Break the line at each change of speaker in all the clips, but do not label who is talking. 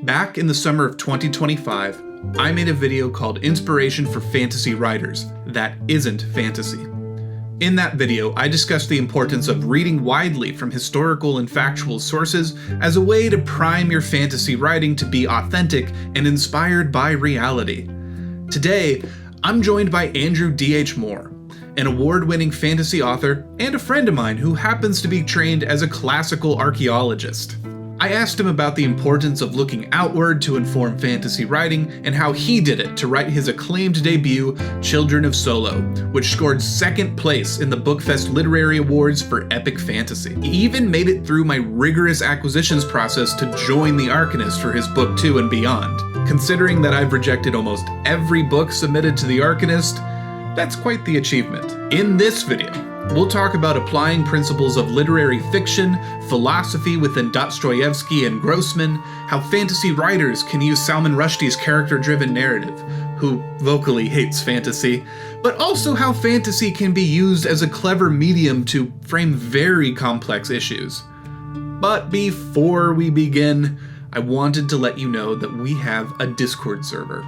Back in the summer of 2025, I made a video called Inspiration for Fantasy Writers That Isn't Fantasy. In that video, I discussed the importance of reading widely from historical and factual sources as a way to prime your fantasy writing to be authentic and inspired by reality. Today, I'm joined by Andrew D.H. an award-winning fantasy author and a friend of mine who happens to be trained as a classical archaeologist. I asked him about the importance of looking outward to inform fantasy writing and how he did it to write his acclaimed debut, Children of Solo, which scored second place in the Bookfest Literary Awards for Epic Fantasy. He even made it through my rigorous acquisitions process to join the Arcanist for his book 2 and beyond. Considering that I've rejected almost every book submitted to the Arcanist, that's quite the achievement. In this video, we'll talk about applying principles of literary fiction, philosophy within Dostoevsky and Grossman, how fantasy writers can use Salman Rushdie's character-driven narrative, who vocally hates fantasy, but also how fantasy can be used as a clever medium to frame very complex issues. But before we begin, I wanted to let you know that we have a Discord server.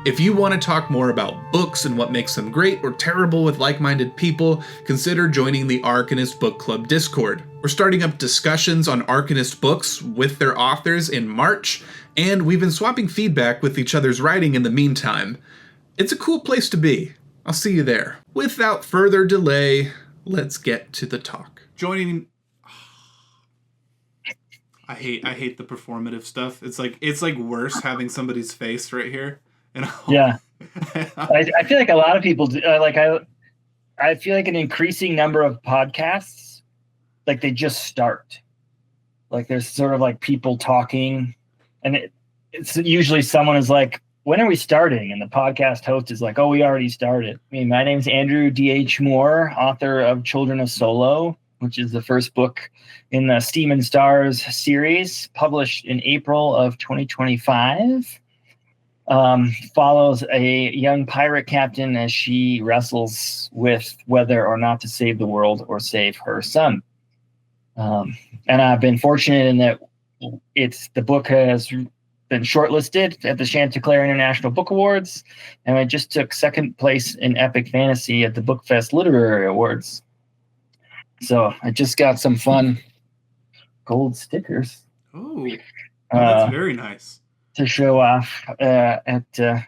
If you want to talk more about books and what makes them great or terrible with like-minded people, consider joining the Arcanist Book Club Discord. We're starting up discussions on Arcanist books with their authors in March, and we've been swapping feedback with each other's writing in the meantime. It's a cool place to be. I'll see you there. Without further delay, let's get to the talk. I hate the performative stuff. It's like worse having somebody's face right here.
Yeah, I feel like a lot of people do, I feel like an increasing number of podcasts, like they just start. Like there's sort of like people talking, and it's usually someone is like, "When are we starting?" And the podcast host is like, "Oh, we already started." I mean, my name's Andrew D.H. Author of Children of Solo, which is the first book in the Steam and Stars series, published in April of 2025. Follows a young pirate captain as she wrestles with whether or not to save the world or save her son. And I've been fortunate in that the book has been shortlisted at the Chanticleer International Book Awards, and I just took second place in Epic Fantasy at the Bookfest Literary Awards. So I just got some fun gold stickers.
Oh, that's very nice.
To show off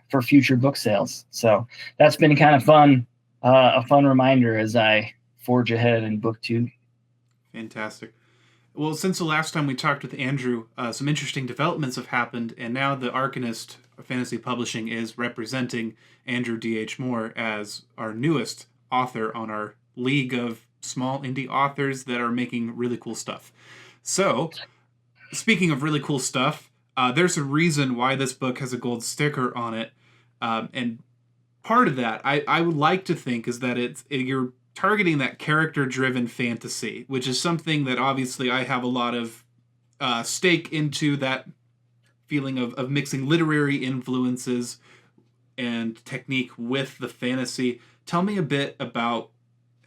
for future book sales. So that's been kind of fun, a fun reminder as I forge ahead in book 2.
Fantastic. Well, since the last time we talked with Andrew, some interesting developments have happened, and now the Arcanist Fantasy Publishing is representing Andrew D.H. as our newest author on our league of small indie authors that are making really cool stuff. So, speaking of really cool stuff, there's a reason why this book has a gold sticker on it, and part of that I would like to think is that you're targeting that character-driven fantasy, which is something that obviously I have a lot of stake into, that feeling of mixing literary influences and technique with the fantasy. Tell me a bit about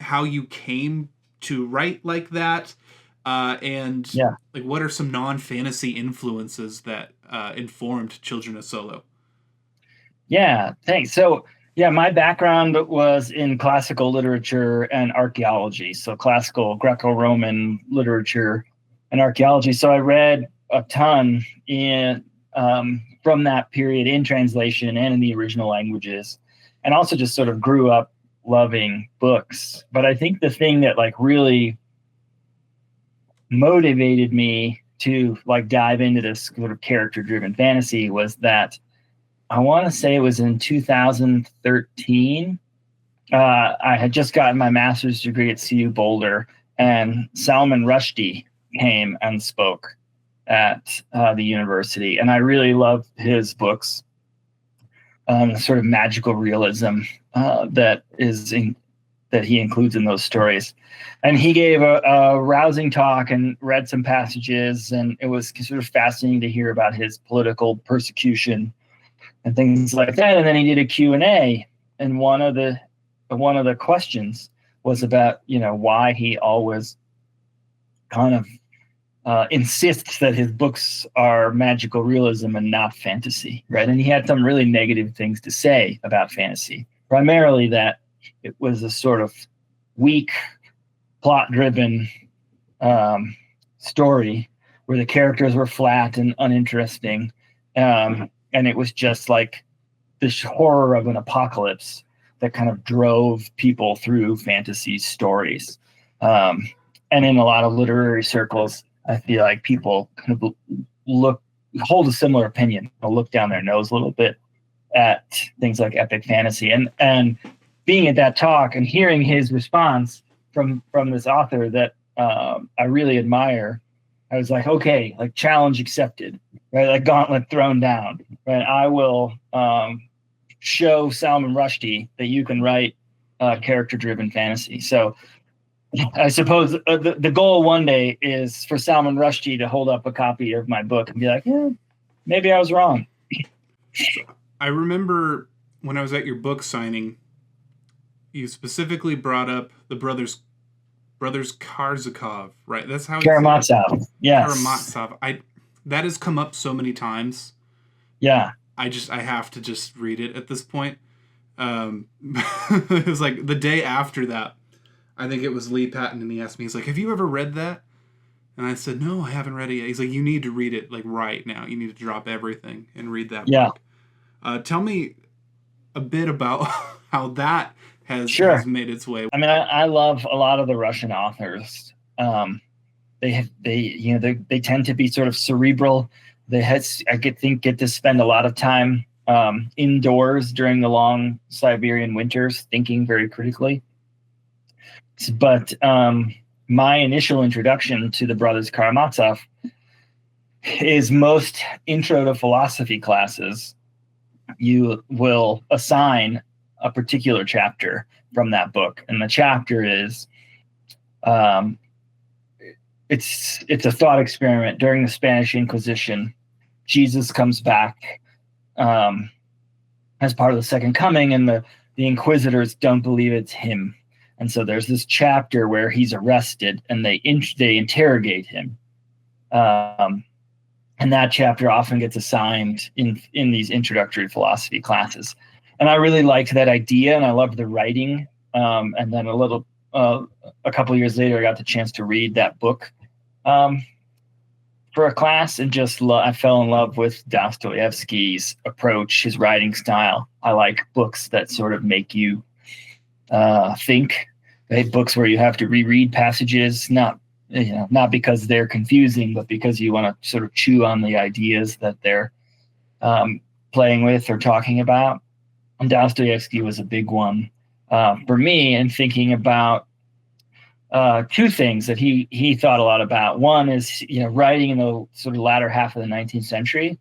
how you came to write like that. What are some non-fantasy influences that informed Children of Solo?
Yeah, thanks. So, my background was in classical literature and archaeology. So classical Greco-Roman literature and archaeology. So I read a ton from that period in translation and in the original languages, and also just sort of grew up loving books. But I think the thing that really motivated me to dive into this sort of character-driven fantasy was that I want to say it was in 2013. I had just gotten my master's degree at CU Boulder, and Salman Rushdie came and spoke at the university, and I really loved his books, sort of magical realism that he includes in those stories. And he gave a rousing talk and read some passages, and it was sort of fascinating to hear about his political persecution and things like that. And then he did a Q&A, and one of the questions was about, why he always kind of insists that his books are magical realism and not fantasy, right? And he had some really negative things to say about fantasy, primarily that it was a sort of weak, plot-driven story where the characters were flat and uninteresting, and it was just like this horror of an apocalypse that kind of drove people through fantasy stories. And in a lot of literary circles, I feel like people kind of hold a similar opinion. They'll look down their nose a little bit at things like epic fantasy. And being at that talk and hearing his response from this author that I really admire, I was like, okay, like challenge accepted, right? Like gauntlet thrown down, right? I will show Salman Rushdie that you can write character-driven fantasy. So I suppose the goal one day is for Salman Rushdie to hold up a copy of my book and be like, yeah, maybe I was wrong.
I remember when I was at your book signing, you specifically brought up the brothers Karamazov, right? That's how
Karamazov. Yes.
Karamazov. That has come up so many times.
Yeah.
I have to just read it at this point. It was like the day after that, I think it was Lee Patton, and he asked me, he's like, have you ever read that? And I said, no, I haven't read it yet. He's like, you need to read it like right now. You need to drop everything and read that book. Tell me a bit about how that has made its way.
I mean, I love a lot of the Russian authors. They tend to be sort of cerebral. Get to spend a lot of time indoors during the long Siberian winters, thinking very critically. But my initial introduction to the brothers Karamazov is most intro to philosophy classes. You will assign a particular chapter from that book, and the chapter is it's a thought experiment during the Spanish Inquisition. Jesus comes back as part of the second coming, and the inquisitors don't believe it's him. And so there's this chapter where he's arrested and they interrogate him. And that chapter often gets assigned in these introductory philosophy classes. And I really liked that idea, and I loved the writing. And then a couple of years later, I got the chance to read that book for a class, and I fell in love with Dostoevsky's approach, his writing style. I like books that sort of make you think, right? Books where you have to reread passages, not because they're confusing, but because you want to sort of chew on the ideas that they're playing with or talking about. And Dostoevsky was a big one for me in thinking about two things that he thought a lot about. One is, writing in the sort of latter half of the 19th century.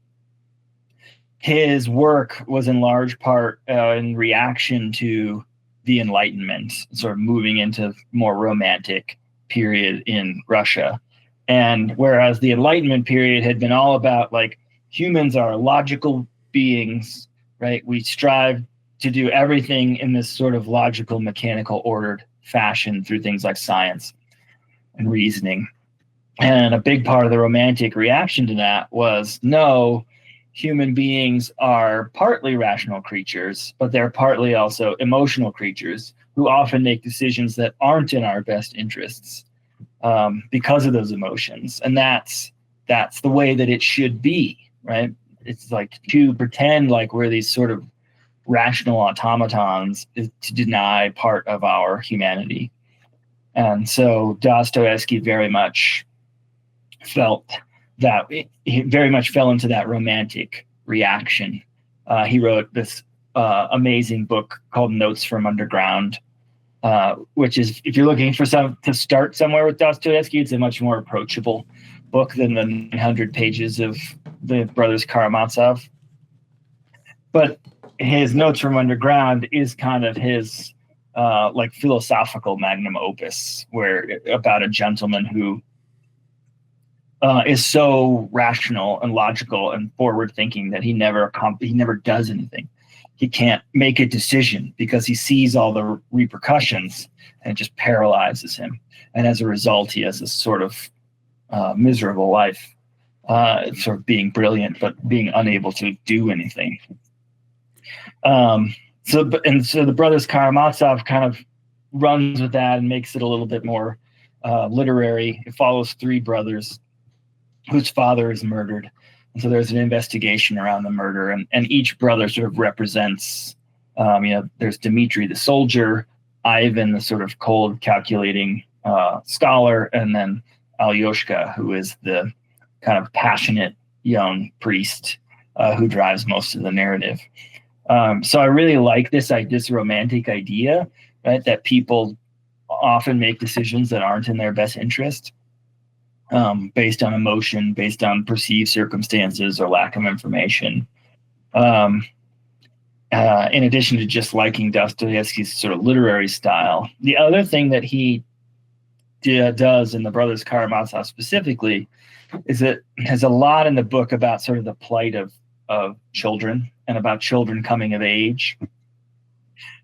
His work was in large part in reaction to the Enlightenment, sort of moving into more romantic period in Russia. And whereas the Enlightenment period had been all about like humans are logical beings, right? We strive to do everything in this sort of logical, mechanical, ordered fashion through things like science and reasoning. And a big part of the romantic reaction to that was, no, human beings are partly rational creatures, but they're partly also emotional creatures who often make decisions that aren't in our best interests because of those emotions. And that's the way that it should be, right? It's like to pretend like we're these sort of rational automatons is to deny part of our humanity. And so Dostoevsky very much felt that he very much fell into that romantic reaction. He wrote this amazing book called Notes from Underground, which is, if you're looking for to start somewhere with Dostoevsky, it's a much more approachable book than the 900 pages of the brothers Karamazov. But his Notes from Underground is kind of his like philosophical magnum opus, where about a gentleman who is so rational and logical and forward thinking that he never does anything. He can't make a decision because he sees all the repercussions, and it just paralyzes him. And as a result, he has this sort of miserable life, sort of being brilliant but being unable to do anything. So the brothers Karamazov kind of runs with that and makes it a little bit more literary. It follows three brothers whose father is murdered. And so there's an investigation around the murder, and each brother sort of represents, there's Dmitri, the soldier, Ivan, the sort of cold, calculating scholar, and then Alyoshka, who is the kind of passionate young priest who drives most of the narrative. So I really like this romantic idea, right, that people often make decisions that aren't in their best interest, based on emotion, based on perceived circumstances or lack of information. In addition to just liking Dostoevsky's sort of literary style, the other thing that he does in the Brothers Karamazov specifically is it has a lot in the book about sort of the plight of children and about children coming of age.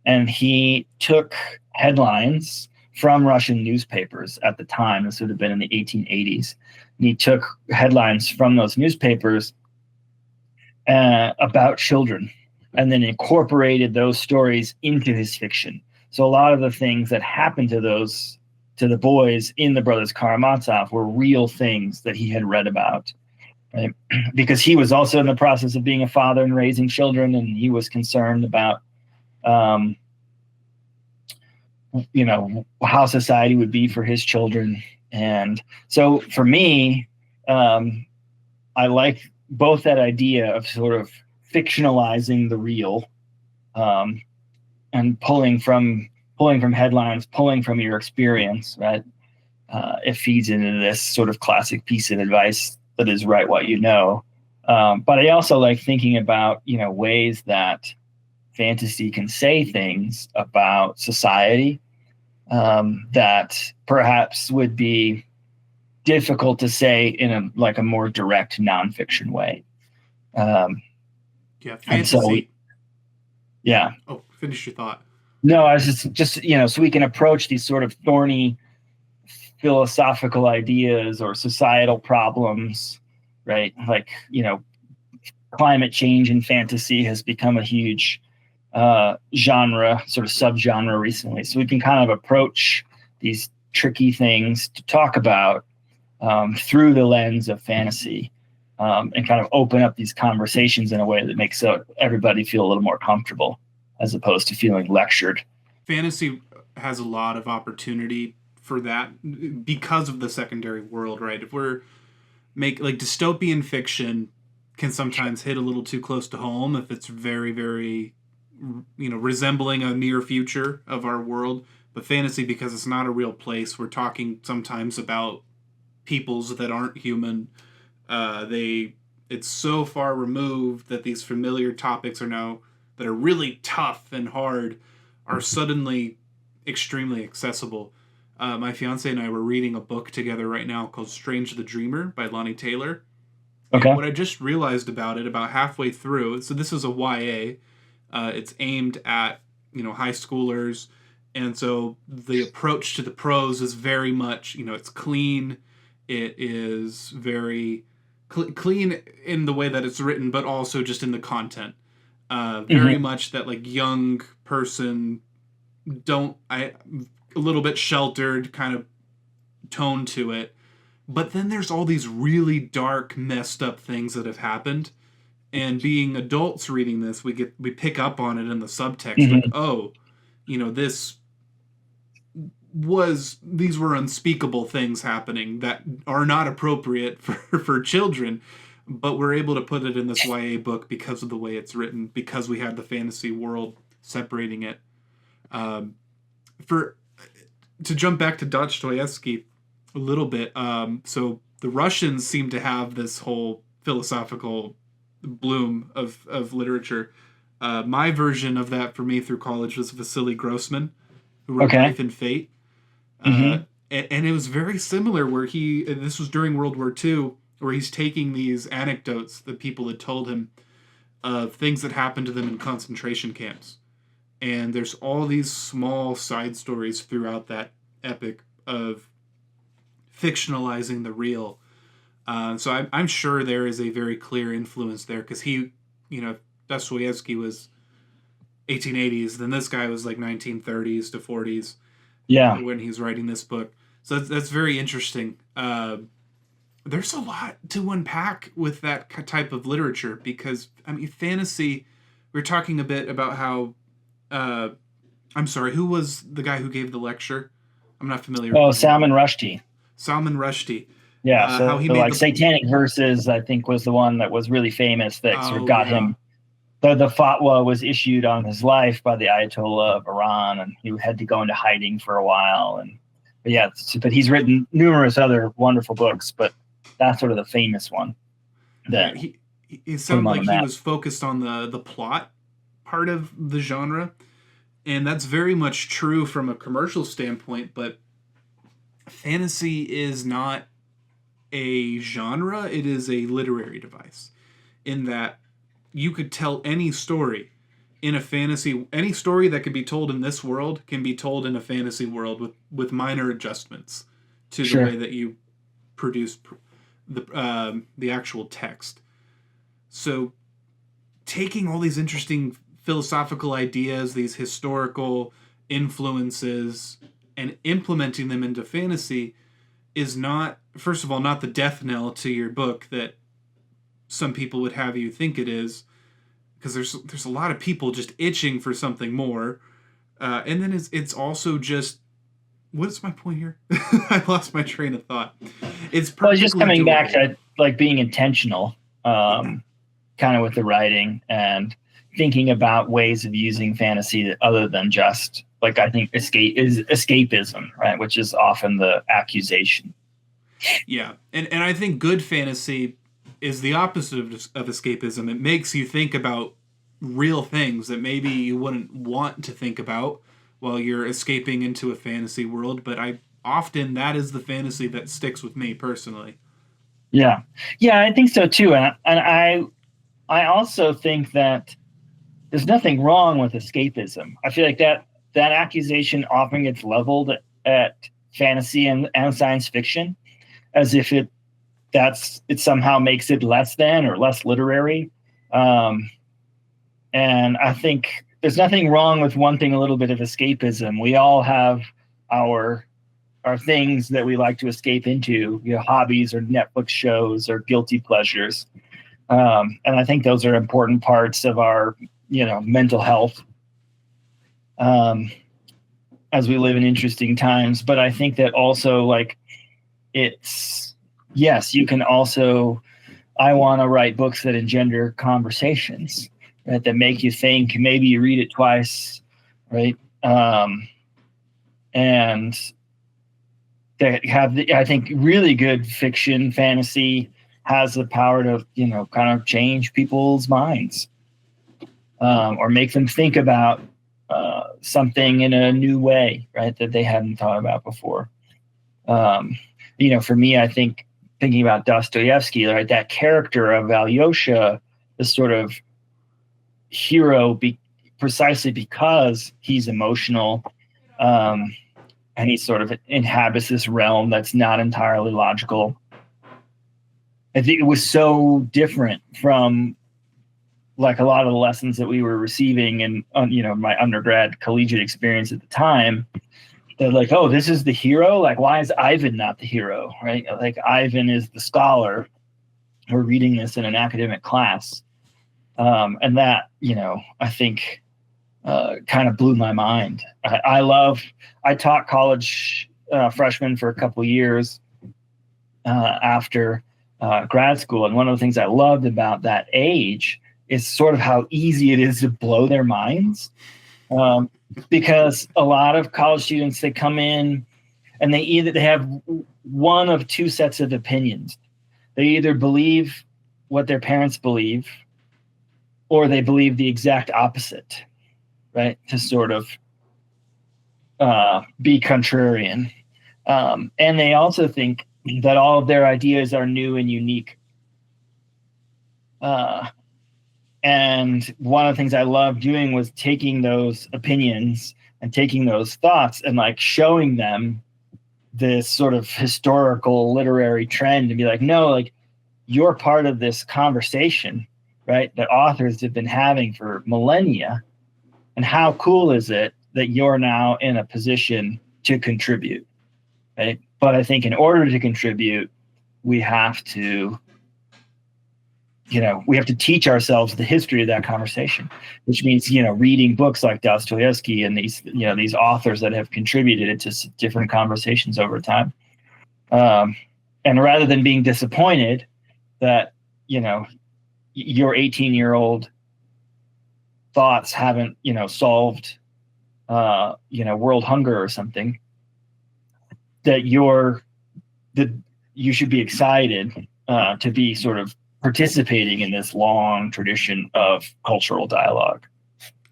And he took headlines from Russian newspapers at the time. This would have been in the 1880s. And he took headlines from those newspapers about children and then incorporated those stories into his fiction. So a lot of the things that happened to the boys in the Brothers Karamazov were real things that he had read about, right? Because he was also in the process of being a father and raising children, and he was concerned about how society would be for his children. And so for me, I like both that idea of sort of fictionalizing the real, and pulling from headlines, pulling from your experience, right? It feeds into this sort of classic piece of advice that is write what you know. But I also like thinking about, ways that fantasy can say things about society that perhaps would be difficult to say in a more direct nonfiction way.
Fantasy.
And so, yeah.
Oh, finish your thought.
No, I was just so we can approach these sort of thorny philosophical ideas or societal problems, right? Like, climate change in fantasy has become a huge genre, sort of subgenre recently. So we can kind of approach these tricky things to talk about through the lens of fantasy, and kind of open up these conversations in a way that makes everybody feel a little more comfortable, as opposed to feeling lectured.
Fantasy has a lot of opportunity for that because of the secondary world, right? If we're dystopian fiction can sometimes hit a little too close to home if it's very, very, resembling a near future of our world. But fantasy, because it's not a real place, we're talking sometimes about peoples that aren't human. It's so far removed that these familiar topics that are really tough and hard are suddenly extremely accessible. My fiance and I were reading a book together right now called Strange the Dreamer by Lonnie Taylor.
Okay.
And what I just realized about it about halfway through, so this is a YA, it's aimed at, high schoolers. And so the approach to the prose is very much, it's clean. It is very clean in the way that it's written, but also just in the content. Very much that young person, a little bit sheltered kind of tone to it. But then there's all these really dark, messed up things that have happened. And being adults reading this, we pick up on it in the subtext. These were unspeakable things happening that are not appropriate for children. But we're able to put it in this YA book because of the way it's written, because we have the fantasy world separating it. To jump back to Dostoevsky a little bit, so the Russians seem to have this whole philosophical bloom of literature. My version of that for me through college was Vasily Grossman, who wrote Life and Fate. And it was very similar this was during World War II, where he's taking these anecdotes that people had told him of things that happened to them in concentration camps. And there's all these small side stories throughout that epic of fictionalizing the real. So I'm sure there is a very clear influence there, because he, Dostoevsky was 1880s, then this guy was like 1930s to 40s.
Yeah.
When he's writing this book. So that's very interesting. There's a lot to unpack with that type of literature, because, I mean, fantasy, we're talking a bit about how, I'm sorry, who was the guy who gave the lecture? I'm not familiar.
Oh, Salman Rushdie.
Salman Rushdie.
Yeah, so, how he made Satanic Verses, I think, was the one that was really famous that sort of got him. The fatwa was issued on his life by the Ayatollah of Iran, and he had to go into hiding for a while. But he's written numerous other wonderful books, but that's sort of the famous one. That
it sounded like he was focused on the plot part of the genre, and that's very much true from a commercial standpoint, but fantasy is not a genre, it is a literary device, in that you could tell any story in a fantasy. Any story that could be told in this world can be told in a fantasy world with minor adjustments to the way that you produce the actual text. So taking all these interesting philosophical ideas, these historical influences, and implementing them into fantasy is not, first of all, not the death knell to your book that some people would have you think it is, because there's a lot of people just itching for something more, and then it's also just, what is my point here? I lost my train of thought. It's
just coming back to like being intentional, kind of with the writing, and thinking about ways of using fantasy other than just, like, I think escapism, right, which is often the accusation.
Yeah, and I think good fantasy is the opposite of escapism. It makes you think about real things that maybe you wouldn't want to think about while you're escaping into a fantasy world. But often that is the fantasy that sticks with me personally.
Yeah, I think so too. And I also think that there's nothing wrong with escapism. I feel like that accusation often gets leveled at fantasy and science fiction, as if it somehow makes it less than or less literary. And I think there's nothing wrong with wanting a little bit of escapism. We all have our things that we like to escape into, hobbies or Netflix shows or guilty pleasures. And I think those are important parts of our, mental health as we live in interesting times. But I think that also, like, yes, you can also, I want to write books that engender conversations, right, that make you think. Maybe you read it twice, right? And they have, I think, really good fiction, fantasy has the power to, kind of change people's minds, or make them think about something in a new way, right, that they hadn't thought about before. For me, I think thinking about Dostoevsky, right, that character of Alyosha, the sort of hero, precisely because he's emotional, and he sort of inhabits this realm that's not entirely logical. I think it was so different from, like, a lot of the lessons that we were receiving in, my undergrad collegiate experience at the time. They're like, oh, this is the hero? Like, why is Ivan not the hero, right? Like, Ivan is the scholar. We're reading this in an academic class. And that, I think kind of blew my mind. I taught college freshmen for a couple of years after grad school. And one of the things I loved about that age is sort of how easy it is to blow their minds. Because a lot of college students, they come in and they have one of two sets of opinions. They either believe what their parents believe, or they believe the exact opposite, right? To sort of be contrarian. And they also think that all of their ideas are new and unique. And one of the things I loved doing was taking those opinions and taking those thoughts and, like, showing them this sort of historical literary trend and be like, no, like you're part of this conversation, right, that authors have been having for millennia. And how cool is it that you're now in a position to contribute, right? But I think in order to contribute, we have to teach ourselves the history of that conversation, which means, reading books like Dostoevsky and these authors that have contributed to different conversations over time. And rather than being disappointed that, your 18-year-old thoughts haven't, solved, world hunger or something, that you should be excited to be sort of participating in this long tradition of cultural dialogue.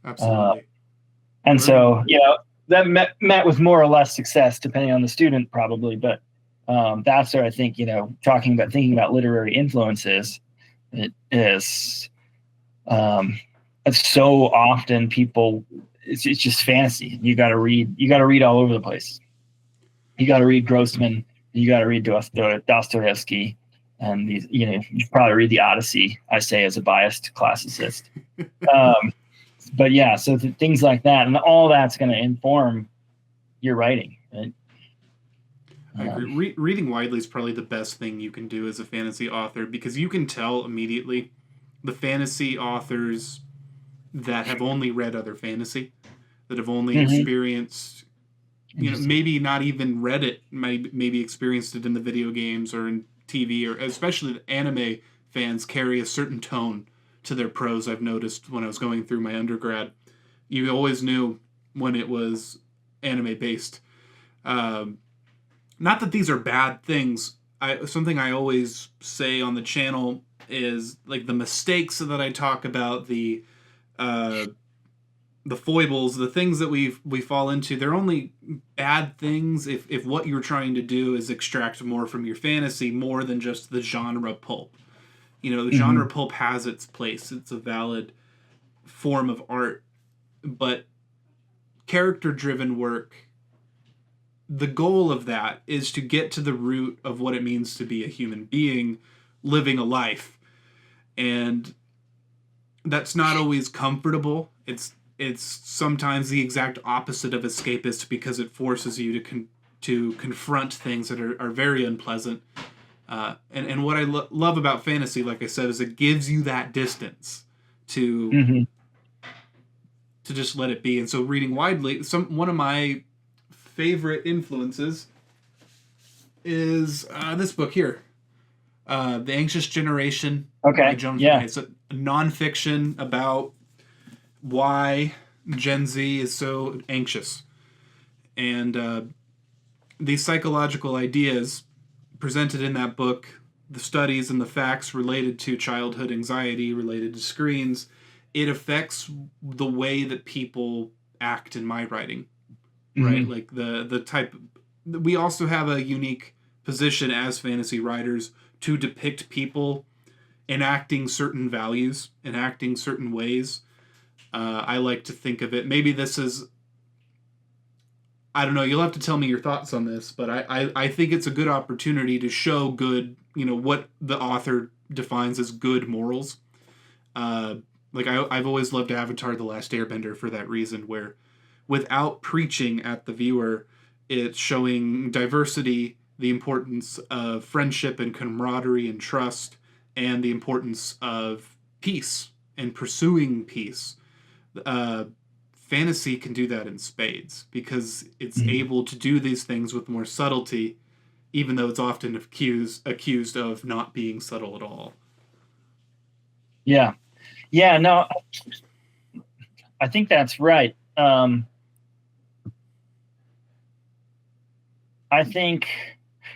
Absolutely.
And so, that met with more or less success, depending on the student, probably. But that's where I think, thinking about literary influences, it is, it's so often people, it's just fantasy. You got to read all over the place. You got to read Grossman. You got to read Dostoevsky. And these, you probably read the Odyssey, I say as a biased classicist. But yeah, so things like that, and all that's going to inform your writing. Right?
I agree. Reading widely is probably the best thing you can do as a fantasy author, because you can tell immediately the fantasy authors that have only read other fantasy, that have only experienced, maybe not even read it, maybe experienced it in the video games or in TV, or especially the anime fans carry a certain tone to their prose. I've noticed when I was going through my undergrad, you always knew when it was anime based. Not that these are bad things. Something I always say on the channel is like the mistakes that I talk about, the foibles, the things that we fall into, they're only bad things if what you're trying to do is extract more from your fantasy, more than just the genre pulp. The genre pulp has its place. It's a valid form of art. But character-driven work, the goal of that is to get to the root of what it means to be a human being living a life. And that's not always comfortable. It's sometimes the exact opposite of escapist, because it forces you to confront things that are very unpleasant. And what I love about fantasy, like I said, is it gives you that distance to just let it be. And so reading widely, one of my favorite influences is this book here, The Anxious Generation by Joan.
Yeah.
It's a nonfiction about why Gen Z is so anxious. And these psychological ideas presented in that book, the studies and the facts related to childhood anxiety, related to screens, it affects the way that people act in my writing, right? Like the type, we also have a unique position as fantasy writers to depict people enacting certain values, enacting certain ways. I like to think of it, maybe this is, I don't know, you'll have to tell me your thoughts on this, but I think it's a good opportunity to show good, what the author defines as good morals. I've always loved Avatar: The Last Airbender for that reason, where without preaching at the viewer, it's showing diversity, the importance of friendship and camaraderie and trust, and the importance of peace and pursuing peace. Fantasy can do that in spades, because it's able to do these things with more subtlety, even though it's often accused of not being subtle at all.
Yeah. Yeah, no, I think that's right. I think,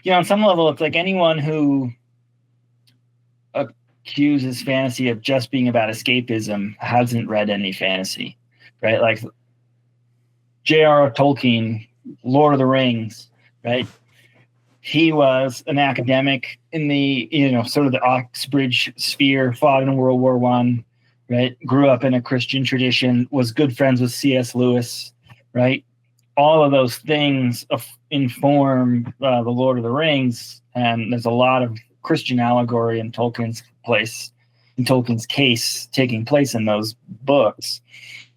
on some level, it's like anyone who accuses fantasy of just being about escapism hasn't read any fantasy, right? Like J.R.R. Tolkien, Lord of the Rings, right? He was an academic in the, sort of the Oxbridge sphere, fought in World War I, right? Grew up in a Christian tradition, was good friends with C.S. Lewis, right? all of those things inform the Lord of the Rings, and there's a lot of Christian allegory in Tolkien's case taking place in those books.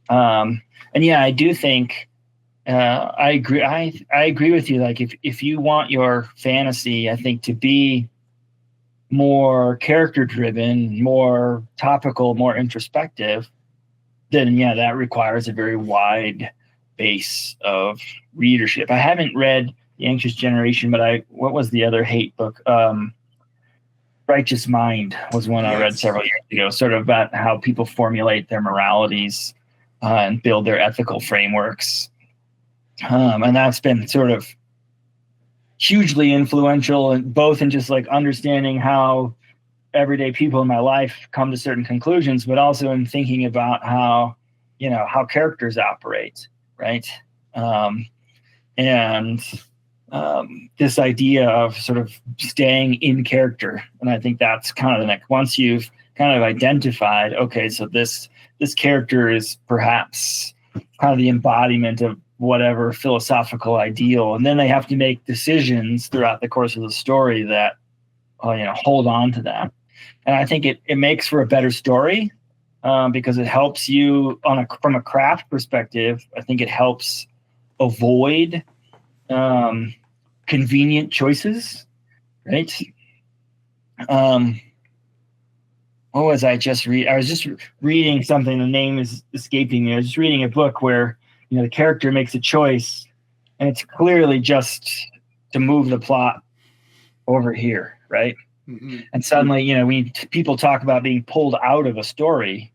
And yeah, I do think I agree. I agree with you. Like if you want your fantasy, I think, to be more character driven, more topical, more introspective, then yeah, that requires a very wide base of readership. I haven't read The Anxious Generation, but what was the other hate book? Righteous Mind was one I read several years ago, sort of about how people formulate their moralities and build their ethical frameworks. And that's been sort of hugely influential, and both in just like understanding how everyday people in my life come to certain conclusions, but also in thinking about how characters operate, right? And this idea of sort of staying in character. And I think that's kind of the next, once you've kind of identified, okay, so this character is perhaps kind of the embodiment of whatever philosophical ideal, and then they have to make decisions throughout the course of the story that hold on to that. And I think it makes for a better story because it helps you from a craft perspective. I think it helps avoid convenient choices, right? What was I just read? I was just reading something. The name is escaping me. I was just reading a book where the character makes a choice, and it's clearly just to move the plot over here, right? Mm-hmm. And suddenly, when people talk about being pulled out of a story,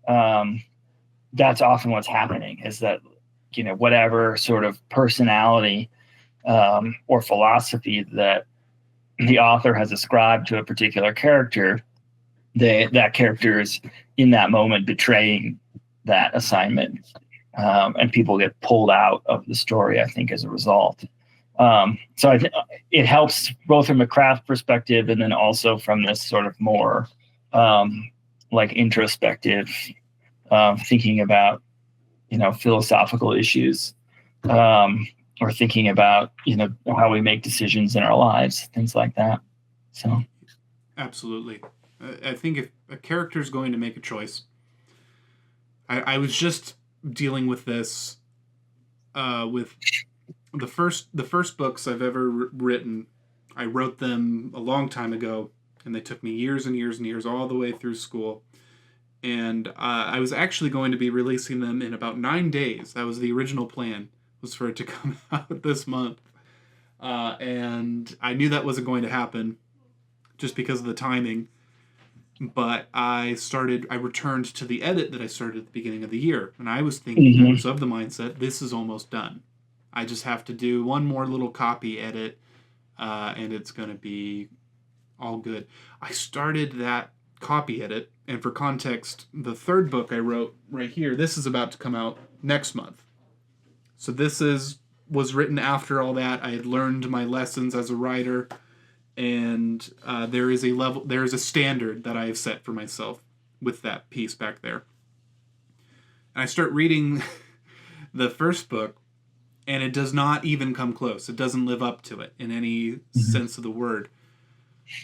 that's often what's happening. Is that whatever sort of personality or philosophy that the author has ascribed to a particular character, that character is in that moment betraying that assignment. And people get pulled out of the story, I think, as a result. So it helps both from a craft perspective and then also from this sort of more like introspective thinking about, philosophical issues or thinking about, how we make decisions in our lives, things like that. So,
absolutely. I think if a character is going to make a choice, I was just dealing with this with the first books I've ever written. I wrote them a long time ago, and they took me years and years and years, all the way through school. And I was actually going to be releasing them in about 9 days. That was the original plan, was for it to come out this month. And I knew that wasn't going to happen just because of the timing. But I returned to the edit that I started at the beginning of the year. And I was thinking, I was of the mindset, this is almost done. I just have to do one more little copy edit, and it's going to be all good. I started that copy edit, and for context, the third book I wrote right here, this is about to come out next month. So this was written after all that. I had learned my lessons as a writer. And there is a standard that I have set for myself with that piece back there. And I start reading the first book, and it does not even come close. It doesn't live up to it in any sense of the word.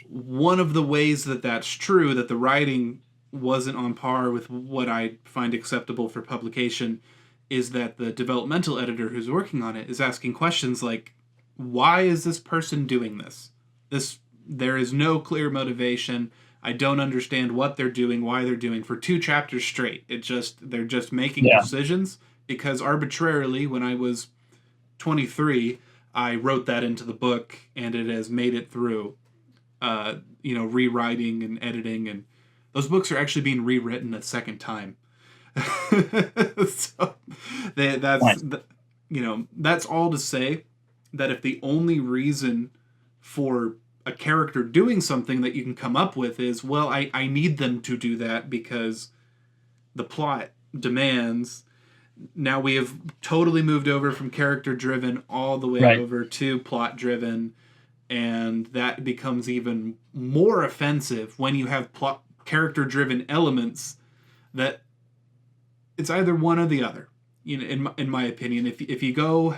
One of the ways that that's true, that the writing wasn't on par with what I find acceptable for publication, is that the developmental editor who's working on it is asking questions like, why is this person doing this? There is no clear motivation. I don't understand what they're doing, why they're doing for 2 chapters straight. They're just making decisions because arbitrarily, when I was 23, I wrote that into the book, and it has made it through, rewriting and editing, and those books are actually being rewritten a second time. So that's all to say that if the only reason for a character doing something that you can come up with is, well, I need them to do that because the plot demands. Now we have totally moved over from character driven all the way over to plot driven, and that becomes even more offensive when you have character driven elements that it's either one or the other. in my opinion, if you go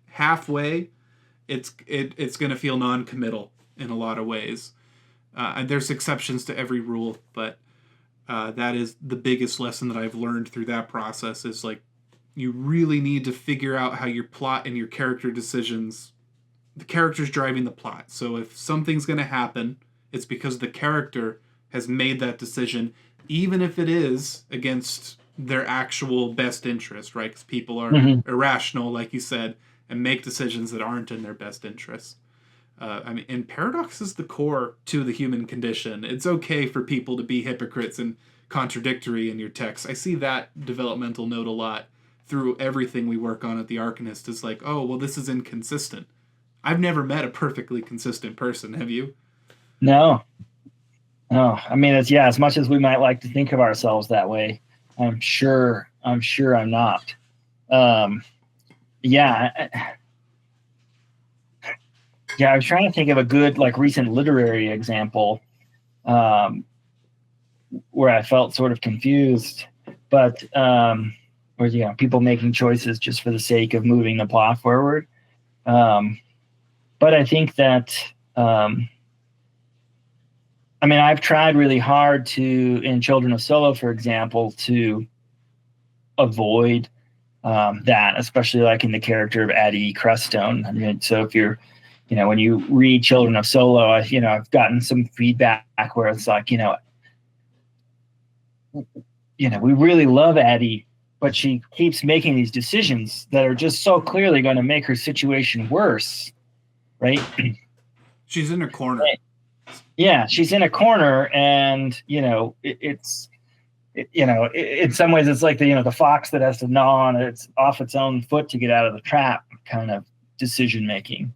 halfway, it's going to feel non-committal in a lot of ways. And there's exceptions to every rule, but that is the biggest lesson that I've learned through that process is like, you really need to figure out how your plot and your character decisions, the character's driving the plot. So if something's going to happen, it's because the character has made that decision, even if it is against their actual best interest, right? Because people are irrational, like you said, and make decisions that aren't in their best interest. And paradox is the core to the human condition. It's okay for people to be hypocrites and contradictory in your text. I see that developmental note a lot through everything we work on at the Arcanist. Is like, oh, well, this is inconsistent. I've never met a perfectly consistent person. Have you?
No. I mean, as much as we might like to think of ourselves that way, I'm sure I'm not. Yeah, I was trying to think of a good recent literary example where I felt sort of confused, but where people making choices just for the sake of moving the plot forward. But I think that I've tried really hard in Children of Solo, for example, to avoid that, especially in the character of Addie Crestone. So if you're, when you read Children of Solo, I've gotten some feedback where it's like, we really love Addie, but she keeps making these decisions that are just so clearly going to make her situation worse, right?
She's in a corner.
Yeah, she's in a corner, and in some ways it's like the fox that has to gnaw on its off its own foot to get out of the trap kind of decision making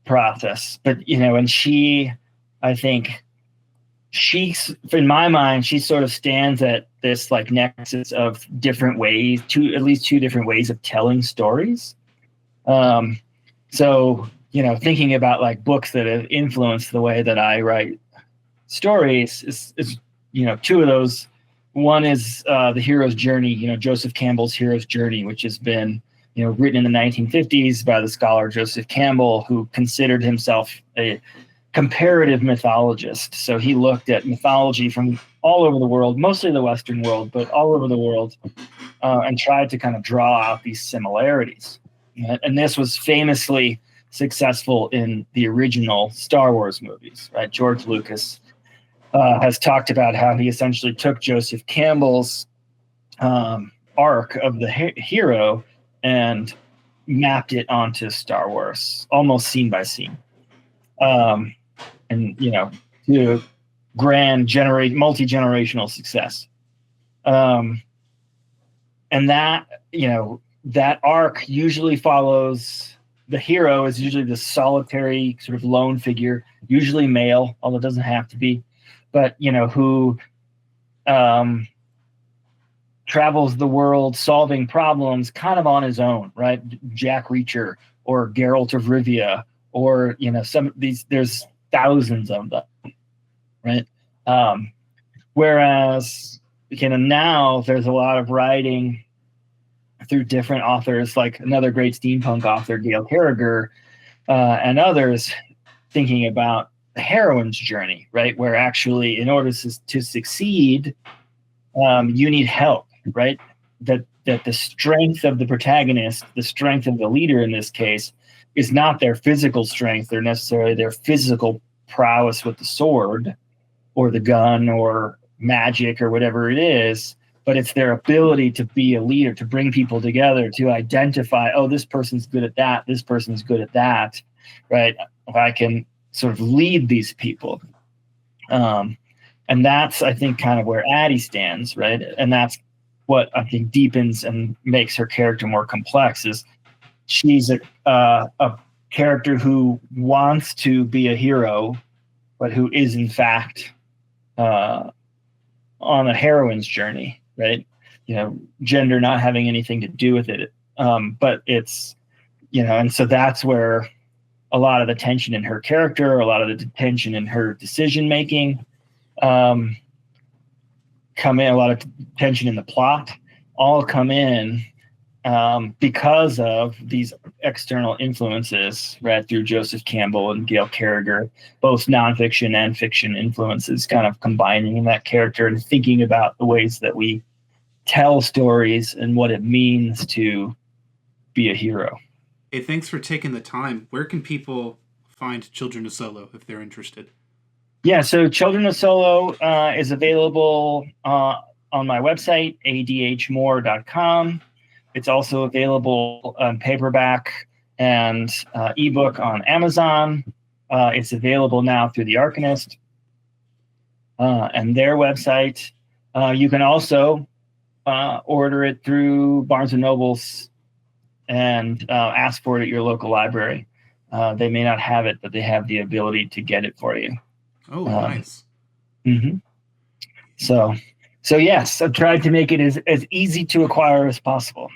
process. But and I think in my mind, she sort of stands at this nexus of different ways, at least two different ways of telling stories. So thinking about books that have influenced the way that I write stories is two of those. One is The Hero's Journey, Joseph Campbell's Hero's Journey, which has been written in the 1950s by the scholar Joseph Campbell, who considered himself a comparative mythologist. So he looked at mythology from all over the world, mostly the Western world, but all over the world, and tried to kind of draw out these similarities. And this was famously successful in the original Star Wars movies, right? George Lucas has talked about how he essentially took Joseph Campbell's arc of the hero and mapped it onto Star Wars, almost scene by scene. And to grand multi-generational success. And that, that arc usually follows the hero is usually the solitary sort of lone figure, usually male, although it doesn't have to be, but who travels the world solving problems kind of on his own, right? Jack Reacher or Geralt of Rivia, or some of these, there's thousands of them, right? Whereas now there's a lot of writing through different authors, like another great steampunk author, Gail Carriger, and others, thinking about the heroine's journey, right? Where actually, in order to succeed, you need help, right? That the strength of the protagonist, the strength of the leader in this case, is not their physical strength or necessarily their physical prowess with the sword or the gun or magic or whatever it is, but it's their ability to be a leader, to bring people together, to identify, oh, this person's good at that, this person's good at that, right? If I can sort of lead these people. And that's, I think, kind of where Addie stands, right? And that's what I think deepens and makes her character more complex, is she's a character who wants to be a hero, but who is in fact on a heroine's journey, right? Gender not having anything to do with it. But it's, and so that's where a lot of the tension in her character, a lot of the tension in her decision-making come in, a lot of tension in the plot all come in because of these external influences, right, through Joseph Campbell and Gail Carriger, both nonfiction and fiction influences kind of combining in that character and thinking about the ways that we tell stories and what it means to be a hero.
Hey, thanks for taking the time. Where can people find Children of Solo if they're interested?
Yeah, so Children of Solo is available on my website, adhmore.com. It's also available on paperback and ebook on Amazon. It's available now through The Arcanist and their website. You can also order it through Barnes & Noble's and ask for it at your local library. They may not have it, but they have the ability to get it for you.
Oh, nice.
Mm-hmm. So yes, I've tried to make it as easy to acquire as possible.